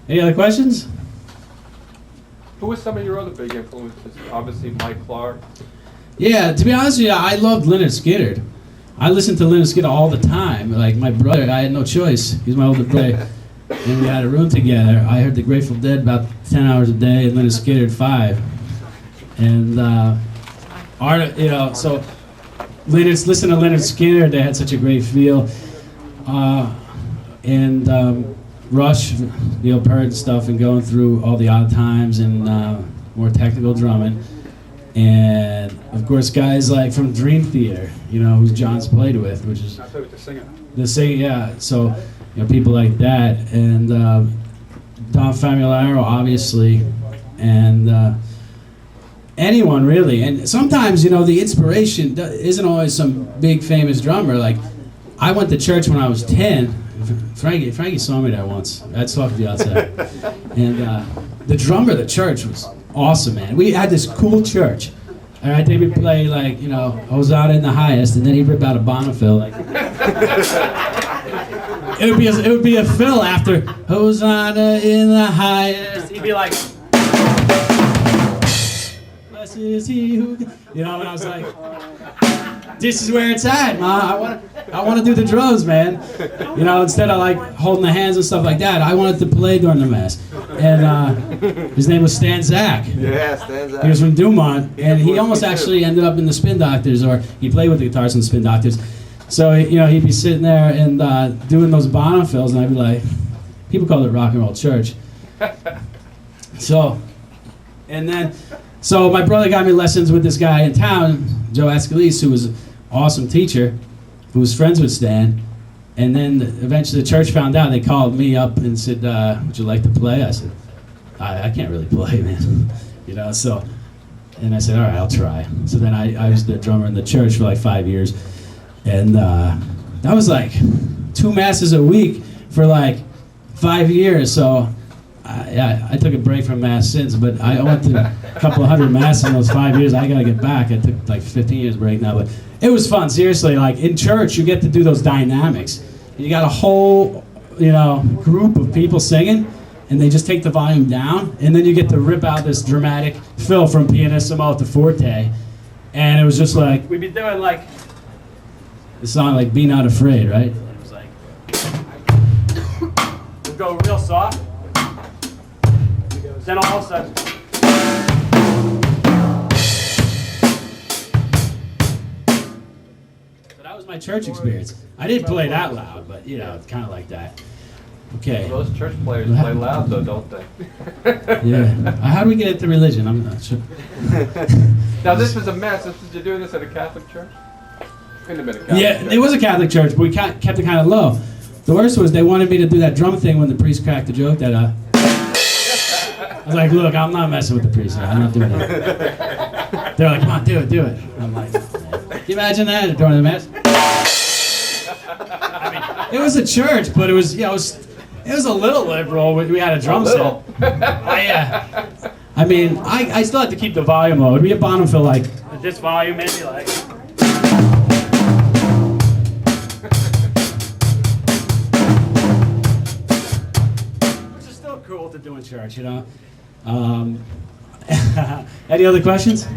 Any other questions? Who were some of your other big influences? Obviously, Mike Clark. Yeah, to be honest with you, I loved Leonard Skinner. I listened to Leonard Skinner all the time. Like my brother, I had no choice. He's my older brother. And we had a room together. I heard the Grateful Dead about 10 hours a day, and Leonard Skinner at 5. And so listen to Leonard Skinner. They had such a great feel. Rush, Neil Peart and stuff, and going through all the odd times and more technical drumming. And of course, guys like from Dream Theater, who John's played with, which is the singer. Yeah. So, people like that, and Tom Famularo, obviously, and anyone really. And sometimes, the inspiration isn't always some big famous drummer. Like, I went to church when I was 10. Frankie saw me there once. I talked to you outside. And the drummer of the church was awesome, man. We had this cool church. All right, they would play like, Hosanna in the highest, and then he'd rip out a Bonneville. Like, it would be a fill after Hosanna in the highest. He'd be like, blessed is he who, and I was like, this is where it's at, Ma. I want to do the drums, man. Instead of like holding the hands and stuff like that, I wanted to play during the mass. And his name was Stan Zach. Yeah, Stan Zach. He was from Dumont, and he almost actually ended up in the Spin Doctors, or he played with the guitars in the Spin Doctors. So he'd be sitting there and doing those Bonnevilles, and I'd be like, people call it rock and roll church. So my brother got me lessons with this guy in town, Joe Ascalise, who was an awesome teacher, who was friends with Stan. And then eventually the church found out. They called me up and said, would you like to play? I said, I can't really play, man. And I said, all right, I'll try. So then I was the drummer in the church for like 5 years. And that was like 2 masses a week for like 5 years. So I took a break from mass since, but I went to a couple of hundred masses in those 5 years. I gotta get back. I took like 15 years break now, but it was fun. Seriously, like in church, you get to do those dynamics. You got a whole, group of people singing, and they just take the volume down, and then you get to rip out this dramatic fill from pianissimo to forte, and it was just like we'd be doing like the song like "Be Not Afraid," right? And it was like we'd go real soft. Then all of a sudden, so that was my church experience. I didn't play that loud, but it's kind of like that. Okay. Those church players play loud, though, don't they? Yeah. How do we get into religion? I'm not sure. Now this was a mess. You're doing this at a Catholic church? Couldn't have been a Catholic Yeah, church. it was a Catholic church, but we kept it kind of low. The worst was they wanted me to do that drum thing when the priest cracked the joke that I was like, look, I'm not messing with the priest. I'm not doing that. They're like, come on, do it. I'm like, man. Can you imagine that during the mass? I mean, it was a church, but it was a little liberal. We had a drum set. Oh, yeah. I mean, I still had to keep the volume low. It'd be a Bonneville like this volume, maybe like. Which is still cool to do in church, Any other questions?